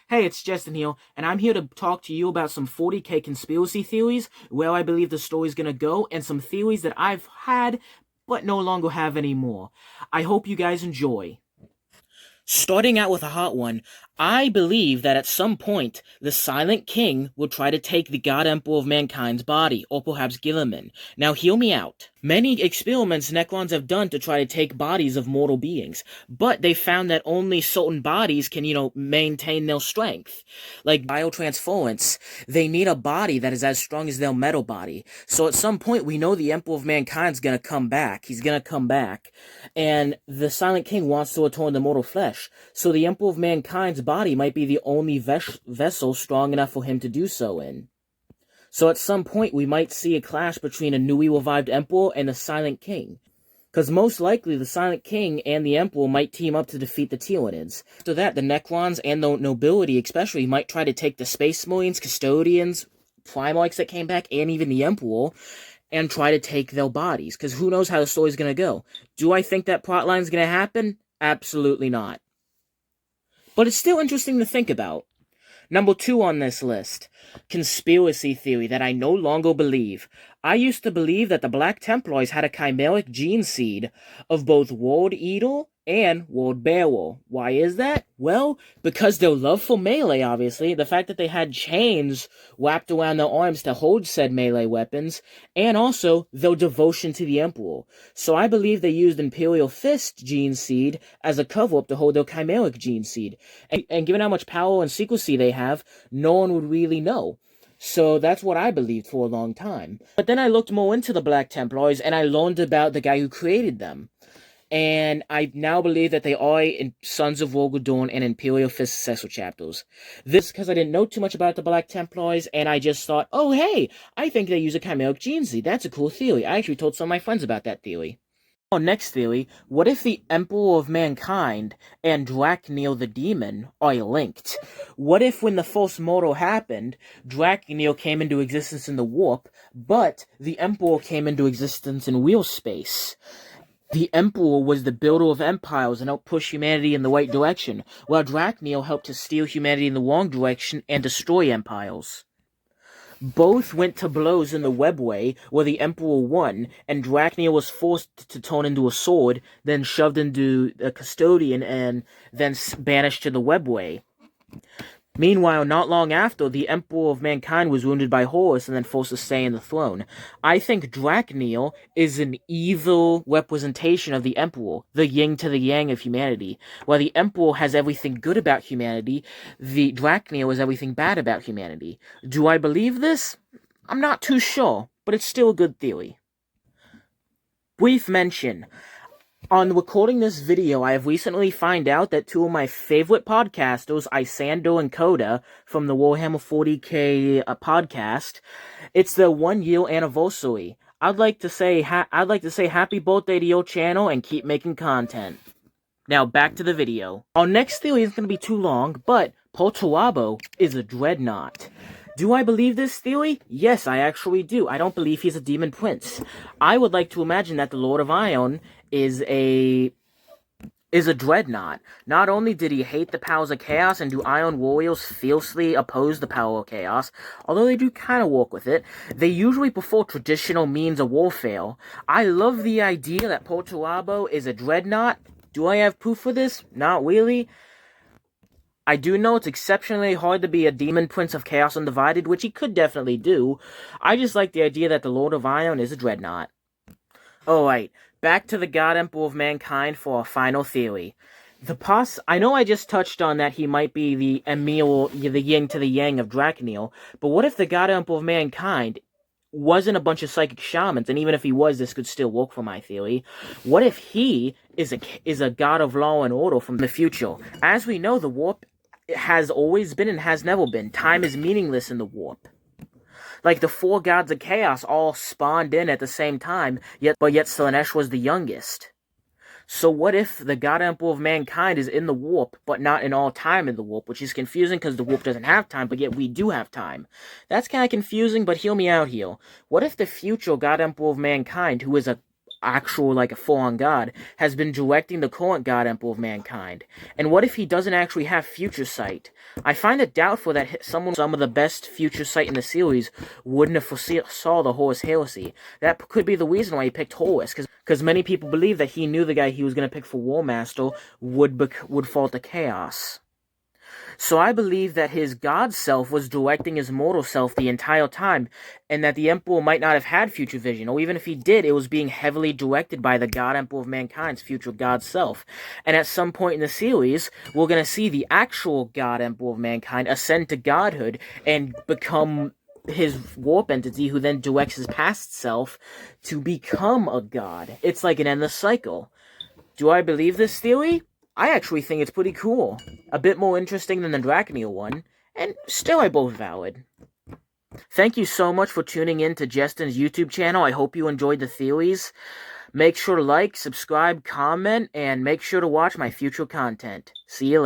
Hey, it's Justin here, and I'm here to talk to you about some 40k conspiracy theories, where I believe the story's gonna go, and some theories that I've had, but no longer have anymore. I hope you guys enjoy. Starting out with a hot one, I believe that at some point, the Silent King will try to take the God Emperor of Mankind's body, or perhaps Gilliman. Now, hear me out. Many experiments Necrons have done to try to take bodies of mortal beings, but they found that only certain bodies can, maintain their strength. Like biotransference, they need a body that is as strong as their metal body. So at some point, we know the Emperor of Mankind's gonna come back. He's gonna come back. And the Silent King wants to return to mortal flesh. So the Emperor of Mankind's body might be the only vessel strong enough for him to do so in. So at some point, we might see a clash between a newly revived Emperor and the Silent King. Because most likely, the Silent King and the Emperor might team up to defeat the Tyranids. After that, the Necrons and the nobility especially might try to take the Space Marines, Custodians, Primarchs that came back, and even the Emperor, and try to take their bodies. Because who knows how the story's going to go. Do I think that plotline's going to happen? Absolutely not. But it's still interesting to think about. Number 2 on this list, conspiracy theory that I no longer believe. I used to believe that the Black Templars had a chimeric gene seed of both World Eater and World Bearer. Why is that? Well, because their love for melee, obviously, the fact that they had chains wrapped around their arms to hold said melee weapons, and also their devotion to the Emperor. So I believe they used Imperial Fist gene seed as a cover-up to hold their chimeric gene seed. And given how much power and secrecy they have, no one would really know. So that's what I believed for a long time. But then I looked more into the Black Templars, and I learned about the guy who created them. And I now believe that they are in Sons of Rogadorn and Imperial Fist successor chapters. This because I didn't know too much about the Black Templars, and I just thought, oh hey, I think they use a chimeric gene seed. That's a cool theory. I actually told some of my friends about that theory. Our next theory, what if the Emperor of Mankind and Drach'nyen the Demon are linked? What if when the first mortal happened, Drach'nyen came into existence in the warp, but the Emperor came into existence in real space? The Emperor was the builder of empires and helped push humanity in the right direction, while Drach'nyen helped to steer humanity in the wrong direction and destroy empires. Both went to blows in the webway, where the Emperor won, and Drach'nyen was forced to turn into a sword, then shoved into a custodian, and then banished to the webway. Meanwhile, not long after, the Emperor of Mankind was wounded by Horus and then forced to stay in the throne. I think Drach'nyen is an evil representation of the Emperor, the yin to the yang of humanity. While the Emperor has everything good about humanity, the Drach'nyen has everything bad about humanity. Do I believe this? I'm not too sure, but it's still a good theory. Brief mention. On recording this video, I have recently found out that 2 of my favorite podcasters, Isando and Coda, from the Warhammer 40k podcast, it's their 1-year anniversary. I'd like to say happy birthday to your channel and keep making content. Now back to the video. Our next theory isn't going to be too long, but Perturabo is a dreadnought. Do I believe this theory? Yes, I actually do. I don't believe he's a demon prince. I would like to imagine that the Lord of Iron is a dreadnought. Not only did he hate the powers of chaos and do Iron Warriors fiercely oppose the power of chaos, although they do kind of work with it, they usually prefer traditional means of warfare. I love the idea that Perturabo is a dreadnought. Do I have proof for this? Not really. I do know it's exceptionally hard to be a demon prince of chaos undivided, which he could definitely do. I just like the idea that the Lord of Iron is a dreadnought. Alright, back to the God Emperor of Mankind for a final theory. I know I just touched on that he might be the yin to the yang of Drach'nyen, but what if the God Emperor of Mankind wasn't a bunch of psychic shamans, and even if he was, this could still work for my theory. What if he is a god of law and order from the future? As we know, the warp has always been and has never been. Time is meaningless in the warp. Like the 4 gods of chaos all spawned in at the same time, yet Slaanesh was the youngest. So what if the God Emperor of Mankind is in the warp, but not in all time in the warp, which is confusing because the warp doesn't have time, but yet we do have time. That's kind of confusing, but hear me out here. What if the future God Emperor of Mankind, who is a actual, like, a full-on god, has been directing the current God Emperor of mankind? And what if he doesn't actually have future sight? I find it doubtful that some of the best future sight in the series wouldn't have foresaw the Horus Heresy. That could be the reason why he picked Horus, because many people believe that he knew the guy he was going to pick for War Master would fall to chaos. So I believe that his god self was directing his mortal self the entire time, and that the Emperor might not have had future vision, or even if he did, it was being heavily directed by the God Emperor of mankind's future god self. And at some point in the series, we're going to see the actual God Emperor of mankind ascend to godhood and become his warp entity, who then directs his past self to become a god. It's like an endless cycle. Do I believe this theory? I actually think it's pretty cool. A bit more interesting than the Drach'nyen one, and still I both valid. Thank you so much for tuning in to Justin's YouTube channel. I hope you enjoyed the theories. Make sure to like, subscribe, comment, and make sure to watch my future content. See you later.